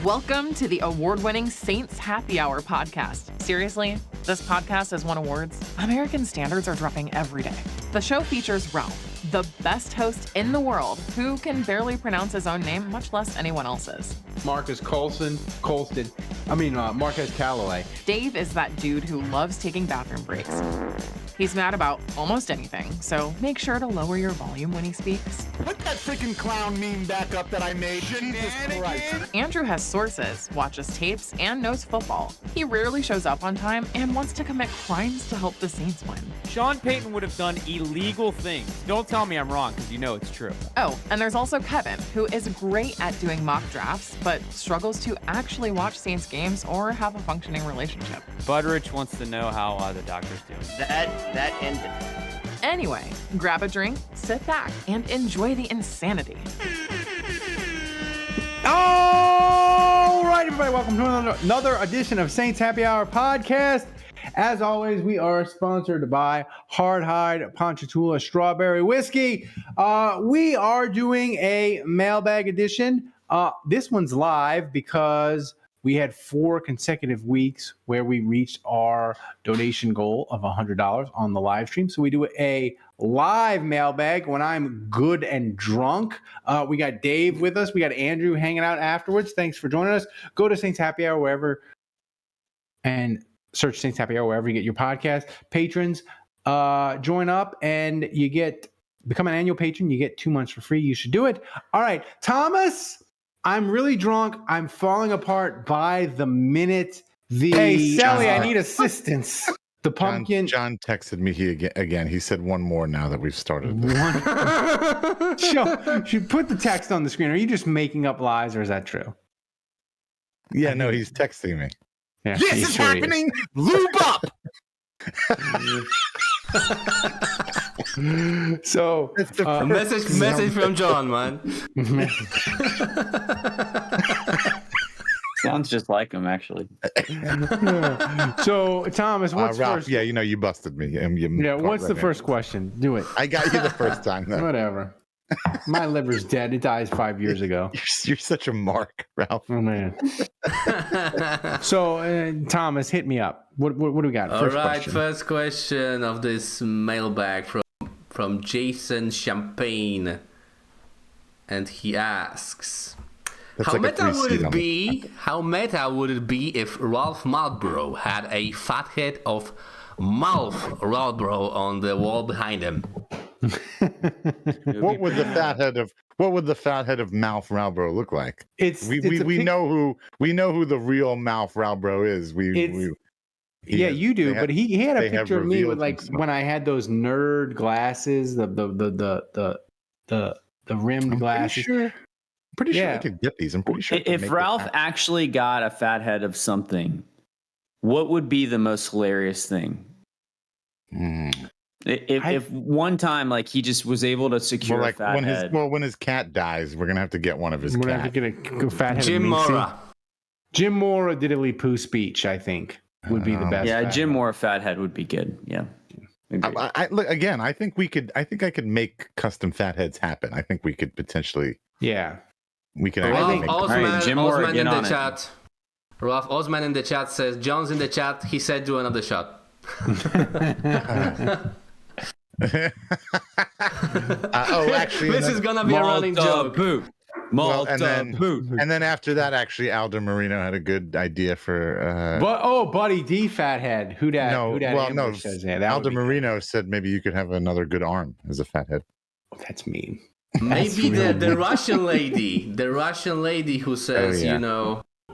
Welcome to the award-winning Saints Happy Hour podcast. Seriously, this podcast has won awards. American standards are dropping every day. The show features Ralph, the best host in the world, who can barely pronounce his own name, much less anyone else's. Marcus Marquez Callaway. Dave is that dude who loves taking bathroom breaks. He's mad about almost anything, so make sure to lower your volume when he speaks. Put that freaking clown meme back up that I made. Jesus Christ. Andrew has sources, watches tapes, and knows football. He rarely shows up on time and wants to commit crimes to help the Saints win. Sean Payton would have done illegal things. Don't tell me I'm wrong, because you know it's true. Oh, and there's also Kevin, who is great at doing mock drafts, but struggles to actually watch Saints games or have a functioning relationship. Budrich wants to know how the doctor's doing. That ended. Anyway, grab a drink, sit back, and enjoy the insanity. All right, everybody, welcome to another edition of Saints Happy Hour podcast. As always, we are sponsored by Hardhide Ponchatoula Strawberry Whiskey. We are doing a mailbag edition. This one's live because we had 4 consecutive weeks where we reached our donation goal of $100 on the live stream. So we do a live mailbag when I'm good and drunk. We got Dave with us. We got Andrew hanging out afterwards. Thanks for joining us. Go to Saints Happy Hour wherever and search Saints Happy Hour wherever you get your podcast. Patrons, join up and become an annual patron. You get 2 months for free. You should do it. All right, Thomas. I'm really drunk. I'm falling apart by the minute. Hey, Sally, I need assistance. The pumpkin. John texted me again. He said one more now that we've started. Should put the text on the screen. Are you just making up lies, or is that true? Yeah, no, he's texting me. Yeah, This is happening. Lube up. So A message from John, man. Sounds just like him, actually. So Thomas, what's Ralph, first? yeah, you busted me. What's the first question? Do it. I got you the first time. Though. Whatever. My liver's dead. It died 5 years ago. You're such a mark, Ralph. Oh man. So Thomas, hit me up. What do we got? All right, first question of this mailbag from Jason Champagne, and he asks, That's How like meta would it be if Ralph Marlboro had a fat head of Malf Marlboro on the wall behind him? What would the fat head of Malf Ralbro look like? We know who the real Malf Ralbro is. You do, but he had a picture of me with when I had those nerd glasses, the rimmed glasses. Pretty sure I could get these. I'm pretty sure. If Ralph actually got a fat head of something, what would be the most hilarious thing? If one time, like, he just was able to secure a fat head. When his cat dies, we're gonna have to get one of his cats. We're gonna have to get a fat head. Jim Mora. Jim Mora Diddly Poo speech, I think, would be the best. Yeah, Jim Mora fat head would be good. Yeah. Look again. I think I could make custom fat heads happen. I think we could potentially. Yeah. We can. Osman in the chat. Ralph Osman in the chat says, John's in the chat. He said do another shot. Actually, this is gonna be a running joke. And then after that, actually, Aldo Marino had a good idea for. Buddy D fathead. Who dat? Aldo Marino said maybe you could have another good arm as a fathead. Oh, that's mean. Maybe the Russian lady who says,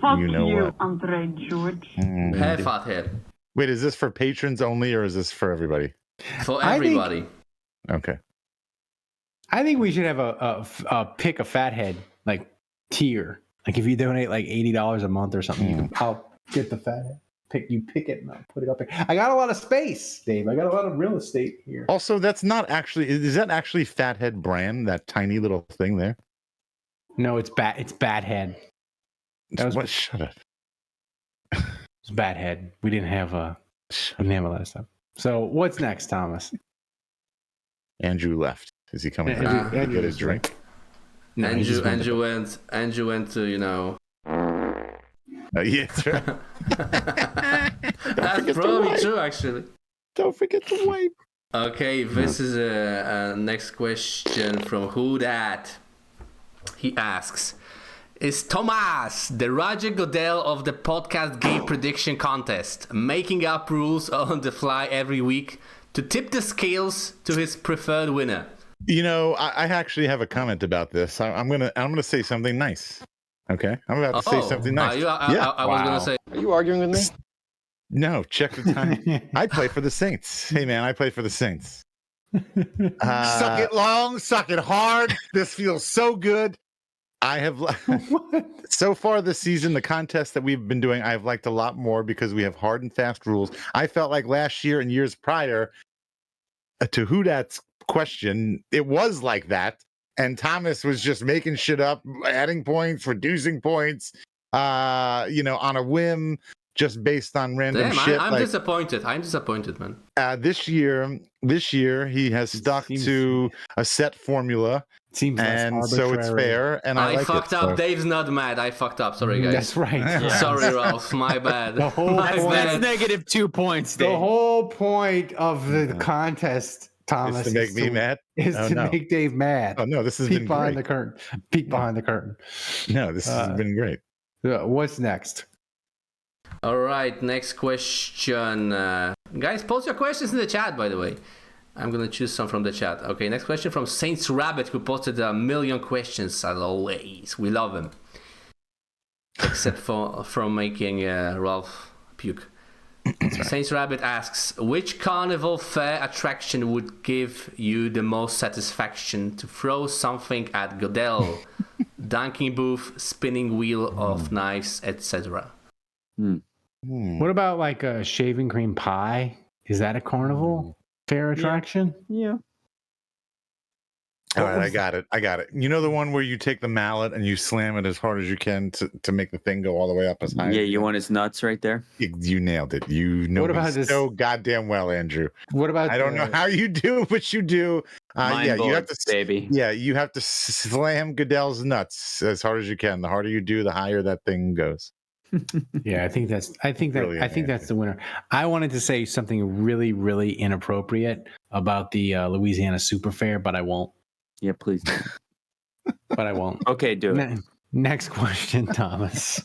Fuck you, Andre George. Hey, fathead. Wait, is this for patrons only, or is this for everybody? For everybody. Okay. I think we should have a pick a fathead like tier. Like if you donate like $80 a month or something, I'll get the fathead. Pick it and I'll put it up there. I got a lot of space, Dave. I got a lot of real estate here. Also, that's not actually. Is that actually Fathead brand? That tiny little thing there? No, it's Bad Head. What? Shut up. It's Bad Head. We didn't have a lot of stuff. So what's next, Thomas? Andrew left. Is he coming back to get his drink? Andrew went to Yeah, that's right. That's probably true, actually. Don't forget to wipe. Okay, this is a next question from Who Dat. He asks, is Thomas the Roger Goodell of the podcast game prediction contest, making up rules on the fly every week to tip the scales to his preferred winner? I actually have a comment about this. I'm gonna say something nice. Okay, I'm about to say something nice. I was gonna say. Are you arguing with me? No, check the time. I play for the Saints. Hey man, I play for the Saints. Suck it long, suck it hard. This feels so good. I have so far this season, the contest that we've been doing, I've liked a lot more because we have hard and fast rules. I felt like last year and years prior, to Who Dat's question, it was like that, and Thomas was just making shit up, adding points, reducing points, on a whim, just based on random shit. I'm disappointed. I'm disappointed, man. This year he has stuck to a set formula. Seems and so it's fair. And I like fucked up. Dave's not mad. I fucked up. Sorry, guys. That's right. Yeah. Sorry, Ralph. My bad. That's -2 points, Dave. The whole point of the contest, Thomas, is to make me mad. Is to make Dave mad. Oh no, this has been behind great. the curtain. Peek behind the curtain. No, this has been great. What's next? All right, next question. Guys, post your questions in the chat, by the way. I'm going to choose some from the chat. Okay, next question from Saints Rabbit, who posted 1,000,000 questions, as always. We love him. Except for making Ralph puke. Saints Rabbit asks, which carnival fair attraction would give you the most satisfaction to throw something at Goodell? Dunking booth, spinning wheel of knives, etc. What about like a shaving cream pie? Is that a carnival fair attraction? Yeah. All right, I got it. You know the one where you take the mallet and you slam it as hard as you can to make the thing go all the way up as high? Yeah, you want his nuts right there? You nailed it. You know it so goddamn well, Andrew. What about I don't know how you do, but you do. You have to, baby. Yeah, you have to slam Goodell's nuts as hard as you can. The harder you do, the higher that thing goes. Yeah, I think that's the winner. I wanted to say something really, really inappropriate about the Louisiana Super Fair, but I won't. Yeah, please do. But I won't. Okay, do it. Next question, Thomas.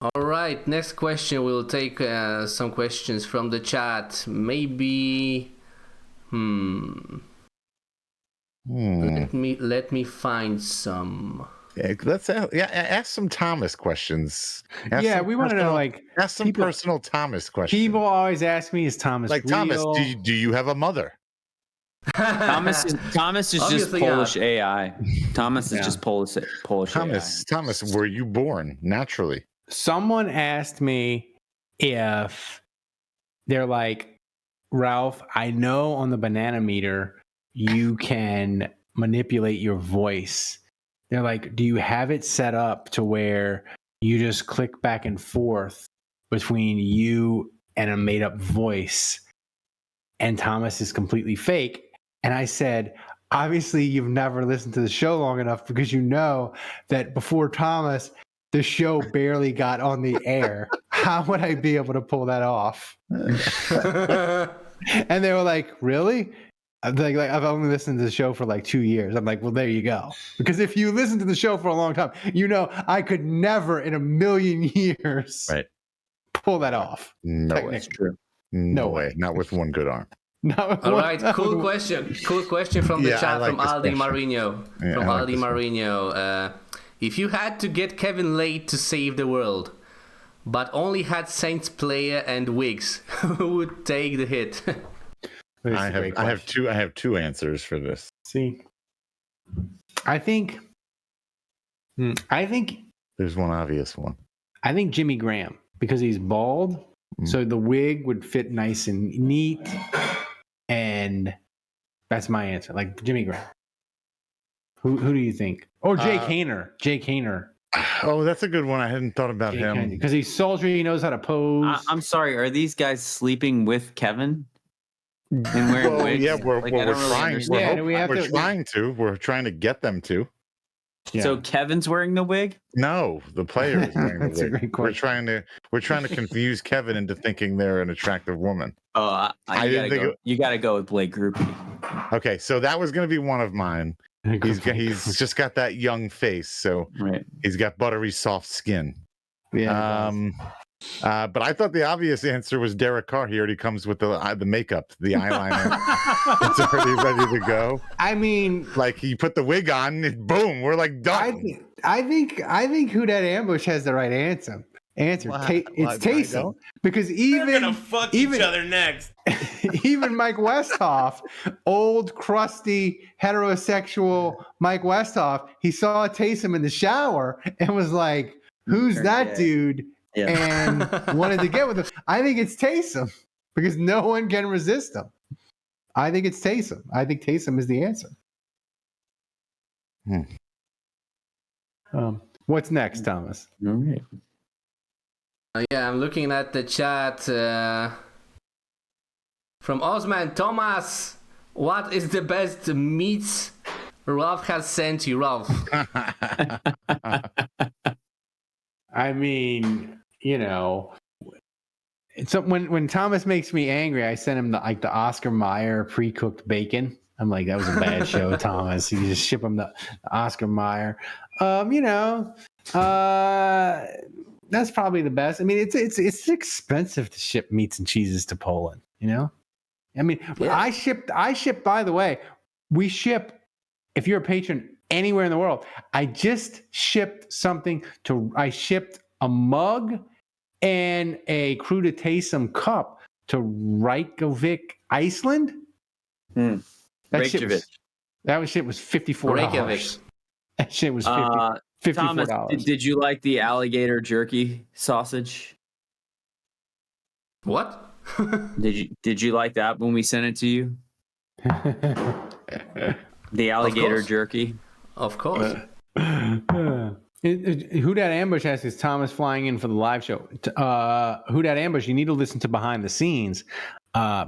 All right, next question. We'll take some questions from the chat. Maybe. Let me find some. Let's ask some Thomas questions. We want to know ask some personal Thomas questions. People always ask me, "Is Thomas real?" Thomas? Do you have a mother? Thomas is just Polish AI. Thomas is just Polish AI. Thomas, were you born naturally? Someone asked me if they're like, Ralph, I know on the banana meter you can manipulate your voice. They're like, do you have it set up to where you just click back and forth between you and a made up voice and Thomas is completely fake? And I said, obviously you've never listened to the show long enough, because you know that before Thomas, the show barely got on the air. How would I be able to pull that off? And they were like, really? Like I've only listened to the show for like 2 years. I'm like, well, there you go. Because if you listen to the show for a long time, you know I could never in a million years pull that off. No way. That's true. No way. Not with one good arm. No. All right, cool question. Cool question from the chat from Aldi Marino. Marino. If you had to get Kevin Late to save the world, but only had Saints player and wigs, who would take the hit? I have two answers for this. See, I think there's one obvious one. I think Jimmy Graham, because he's bald, so the wig would fit nice and neat, and that's my answer. Like Jimmy Graham. Who do you think? Or Jake Haener? Jake Haener. Oh, that's a good one. I hadn't thought about him because he's sultry. He knows how to pose. I'm sorry. Are these guys sleeping with Kevin? And wearing wigs? Yeah, we're trying. We're trying to. We're trying to get them to. Yeah. So Kevin's wearing the wig? No, the player is wearing the That's a wig. great question. We're trying to confuse Kevin into thinking they're an attractive woman. Oh, I didn't think you gotta go with Blake Groupie. Okay, so that was going to be one of mine. He's just got that young face, so he's got buttery soft skin. Yeah. But I thought the obvious answer was Derek Carr. He already comes with the makeup, the eyeliner. It's already ready to go. I mean, like he put the wig on, and boom, we're like done. I think Who Dat Ambush has the right answer. It's Taysom, because they're gonna fuck each other next. Even Mike Westhoff, old crusty heterosexual Mike Westhoff, he saw Taysom in the shower and was like, "Who's that dude?" And wanted to get with him. I think it's Taysom because no one can resist him. I think it's Taysom. I think Taysom is the answer. What's next, Thomas? All right. Yeah, I'm looking at the chat from Osman Thomas. What is the best meats Ralph has sent you, Ralph? I mean, so when Thomas makes me angry, I send him the Oscar Mayer pre-cooked bacon. I'm like, that was a bad show, Thomas. You just ship him the Oscar Mayer. That's probably the best. I mean, it's expensive to ship meats and cheeses to Poland. I mean, I ship. By the way, we ship. If you're a patron anywhere in the world, I just shipped something I shipped a mug and a Crew to Taysom cup to Reykjavik, Iceland. That Reykjavik. shit was $54. That shit was $54. Thomas, did you like the alligator jerky sausage? What? Did you like that when we sent it to you? The alligator jerky. Of course. Who Dat Ambush asks, is Thomas flying in for the live show? Who Dat Ambush, you need to listen to behind the scenes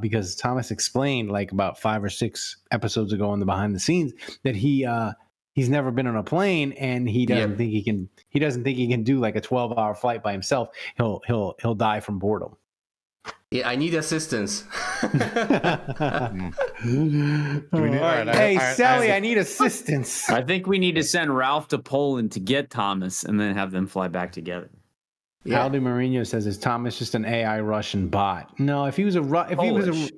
because Thomas explained like about 5 or 6 episodes ago in the behind the scenes that he's never been on a plane and he doesn't think he can. He doesn't think he can do like a 12-hour flight by himself. He'll die from boredom. Yeah, I need assistance. Hey, Sally, I need assistance. I think we need to send Ralph to Poland to get Thomas and then have them fly back together. Yeah. Aldi Mourinho says, "Is Thomas just an AI Russian bot?" No, if he was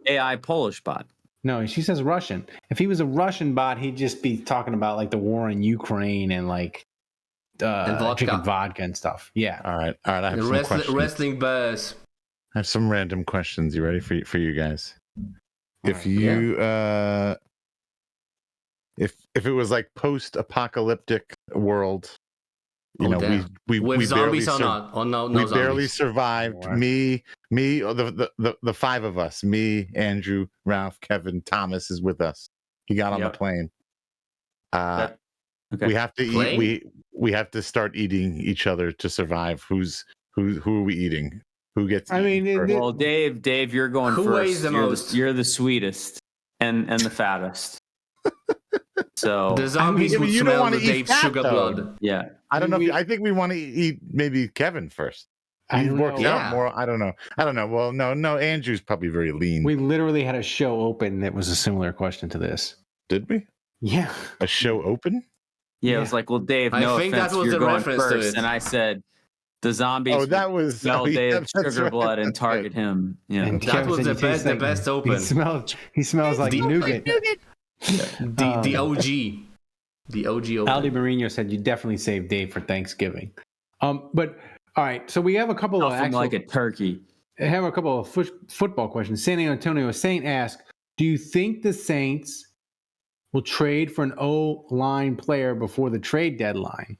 AI Polish bot. No, she says Russian. If he was a Russian bot, he'd just be talking about like the war in Ukraine and like drinking vodka and stuff. Yeah. All right. I have some questions. Wrestling buzz. I have some random questions. You ready for you guys? If it was like post-apocalyptic world, we with zombies or not? Oh no, we barely survived. Me, the 5 of us. Me, Andrew, Ralph, Kevin, Thomas is with us. He got on the plane. We have to eat. We have to start eating each other to survive. Who are we eating? Who gets? I mean, well, Dave, you're going who first. Who weighs the most? You're the sweetest and the fattest. So the zombies would smell the Dave's sugar blood. Yeah, I don't know. I think we want to eat maybe Kevin first. He works out more. I don't know. Well, no. Andrew's probably very lean. We literally had a show open that was a similar question to this. Did we? Yeah. A show open? Yeah, it was like, well, Dave, no I think offense, that was you're the going reference first. to it. And I said, the zombies smell Dave's sugar blood and target him. Yeah, and that was the best open. He smells like nougat. The OG. The OG open. Aldi Mourinho said you definitely save Dave for Thanksgiving. But all right, so we have a couple of like a turkey. I have a couple of football questions. San Antonio Saint asked, do you think the Saints will trade for an O-line player before the trade deadline?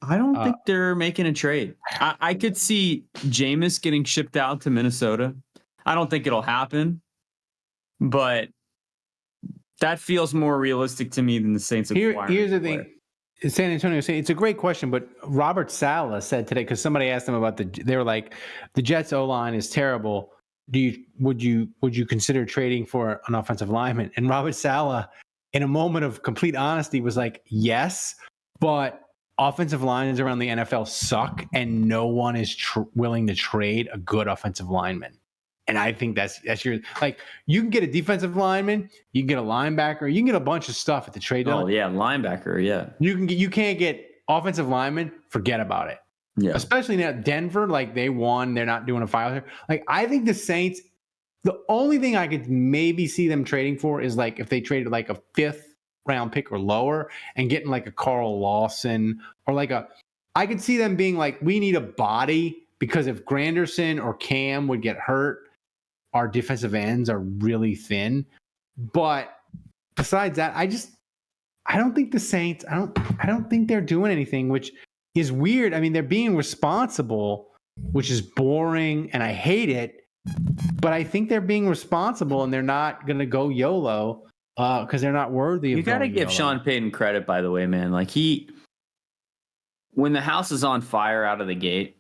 I don't think they're making a trade. I could see Jameis getting shipped out to Minnesota. I don't think it'll happen, but that feels more realistic to me than the Saints. Here's the thing. San Antonio Saints, it's a great question, but Robert Saleh said today, because somebody asked him about they were like, the Jets O-line is terrible. Would you consider trading for an offensive lineman? And Robert Saleh, in a moment of complete honesty, was like, yes, but offensive lines around the NFL suck, and no one is willing to trade a good offensive lineman. And I think that's your like. You can get a defensive lineman, you can get a linebacker, you can get a bunch of stuff at the trade deadline. Oh yeah, linebacker. Yeah, You can't get offensive lineman. Forget about it. yeah. Especially now, Denver, like they won, they're not doing a file here. Like I think the Saints. The only thing I could maybe see them trading for is like if they traded like a 5th round pick or lower and getting like a Carl Lawson or like I could see them being like, we need a body because if Granderson or Cam would get hurt, our defensive ends are really thin. But besides that, I don't think the Saints, I don't think they're doing anything, which is weird. I mean, they're being responsible, which is boring and I hate it. But I think they're being responsible and they're not going to go YOLO because they're not worthy of You got to going give YOLO. Sean Payton credit, by the way, man. Like when the house is on fire out of the gate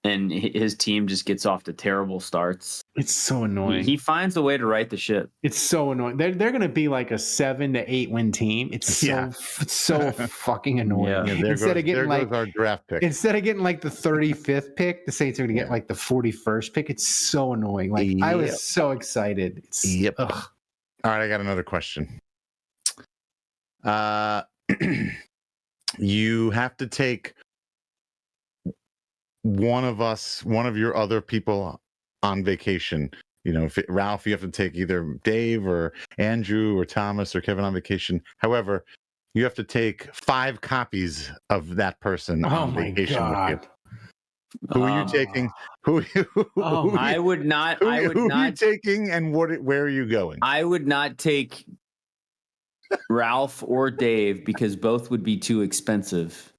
and his team just gets off to terrible starts, It's so annoying. he finds a way to right the ship. It's so annoying. They're going to be like a 7 to 8 win team. It's so fucking annoying. Yeah. Instead goes our draft pick. Instead of getting like the 35th pick, the Saints are going to get like the 41st pick. It's so annoying. Like I was so excited. Ugh. All right, I got another question. You have to take one of your other people on vacation. You know, Ralph, you have to take either Dave or Andrew or Thomas or Kevin on vacation. However, you have to take 5 copies of that person on vacation with you. Who are you taking? I would not. Who are you taking, and where are you going? I would not take Ralph or Dave because both would be too expensive.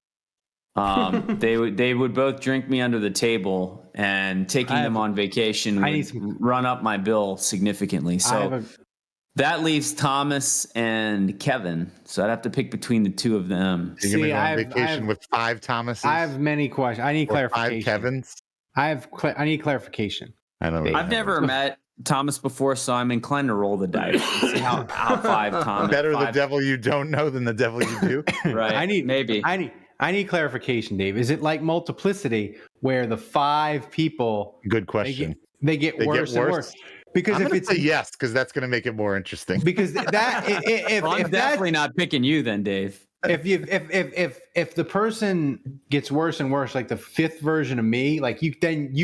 They would both drink me under the table, and taking them on vacation would run up my bill significantly. So that leaves Thomas and Kevin. So I'd have to pick between the two of them. You're going to go on vacation with 5 Thomases? I have many questions. I need clarification. 5 Kevins? I need clarification. I don't know. I've never met Thomas before, so I'm inclined to roll the dice and see how 5 Thomas. Better the devil you don't know than the devil you do. Right. I need clarification, Dave. Is it like multiplicity where the 5 people? Good question. They get worse and worse. Because if it's a yes, because that's going to make it more interesting. Because that if I'm definitely not picking you, then, Dave. If the person gets worse and worse, like the 5th version of me, like you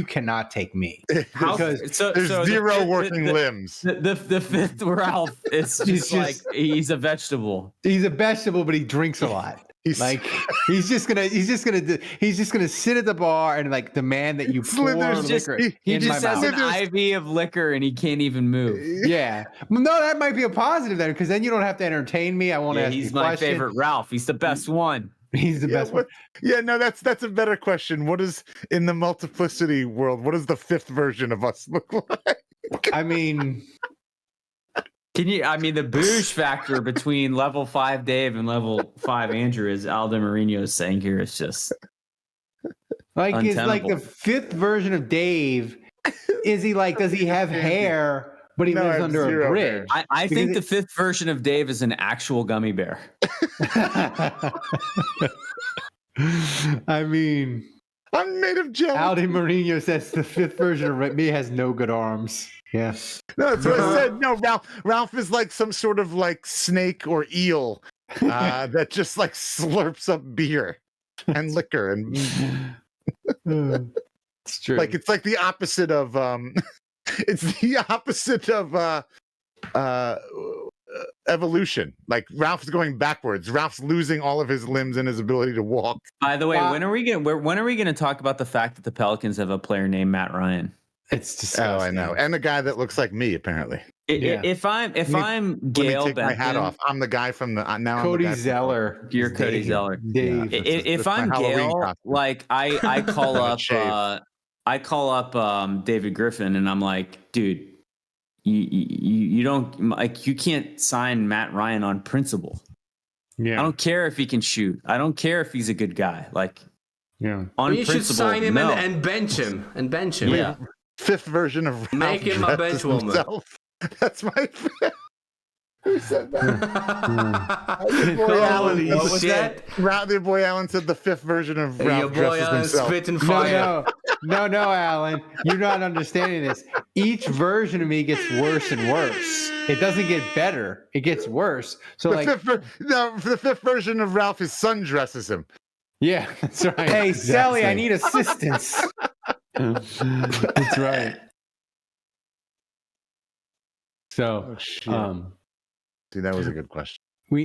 cannot take me because there's 0 working limbs. The 5th Ralph is just like he's a vegetable. He's a vegetable, but he drinks a lot. He's just gonna sit at the bar and like demand that you pour liquor. He just has an IV of liquor and he can't even move. Yeah, no, that might be a positive then, because then you don't have to entertain me. I won't ask. He's my favorite Ralph. He's the best one. He's the best one. Yeah, no, that's a better question. What is in the multiplicity world? What does the 5th version of us look like? I mean. The boosh factor between level 5 Dave and level 5 Andrew, as Aldo Marino is saying here, is just like untenable. It's like the 5th version of Dave. Is he like? Does he have hair, but he lives under a bridge? I think the 5th version of Dave is an actual gummy bear. I mean, I'm made of jelly. Aldo Marino says the 5th version of me has no good arms. Yes. No, that's what I said. No, Ralph is like some sort of like snake or eel that just like slurps up beer and liquor and it's true. Like it's like the opposite of evolution. Like Ralph's going backwards. Ralph's losing all of his limbs and his ability to walk. By the way, when are we gonna talk about the fact that the Pelicans have a player named Matt Ryan? It's disgusting. Oh, I know. And a guy that looks like me, apparently. If I'm Gail take my hat off. I'm the guy from the now. Cody Zeller. You're Cody Zeller. Dave. If I'm Gail, like I call up David Griffin and I'm like, dude, you don't like, you can't sign Matt Ryan on principle. Yeah. I don't care if he can shoot. I don't care if he's a good guy. Like, yeah, on you principle, should sign him no. and bench him Yeah. 5th version of Ralph make him a bench woman. That's my Who said that? Your boy Holy Alan. What was shit. Your boy Alan said the 5th version of Ralph Your boy dresses Alan himself. spitting fire. No, Alan. You're not understanding this. Each version of me gets worse and worse. It doesn't get better. It gets worse. So For the 5th version of Ralph, his son dresses him. Yeah, that's right. Hey, Sally, I need assistance. That's right. So, See, that was a good question. I'm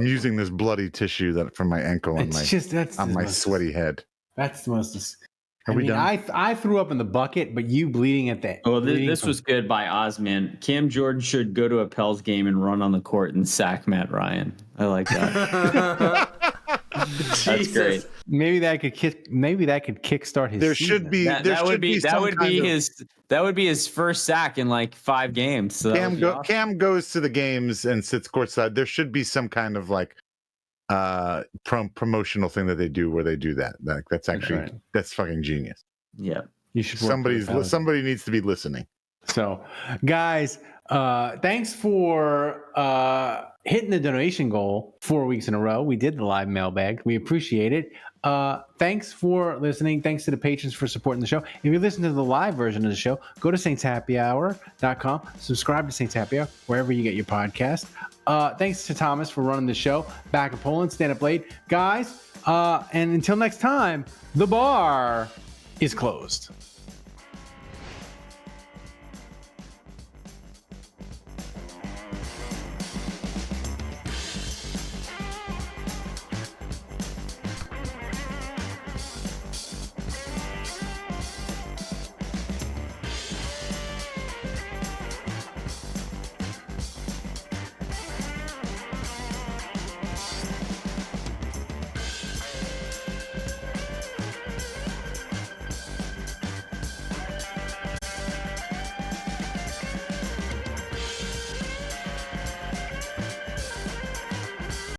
using this bloody tissue from my ankle on my sweaty head. That's the most. Are we done? I threw up in the bucket, but you bleeding at the. Oh, this was good by Osman. Cam Jordan should go to a Pels game and run on the court and sack Matt Ryan. I like that. That's great. Maybe that could kickstart his. There season. should be. That would be his first sack in like 5 games. So Cam goes to the games and sits courtside. There should be some kind of like promotional thing that they do where they do that. That's actually that's fucking genius. Yeah, you should. Somebody needs to be listening. So, guys, thanks for hitting the donation goal 4 weeks in a row. We did the live mailbag. We appreciate it. Thanks for listening. Thanks to the patrons for supporting the show. If you listen to the live version of the show, go to saintshappyhour.com. Subscribe to Saints Happy Hour wherever you get your podcast. Thanks to Thomas for running the show. Back in Poland, stand up late. Guys, and until next time, the bar is closed.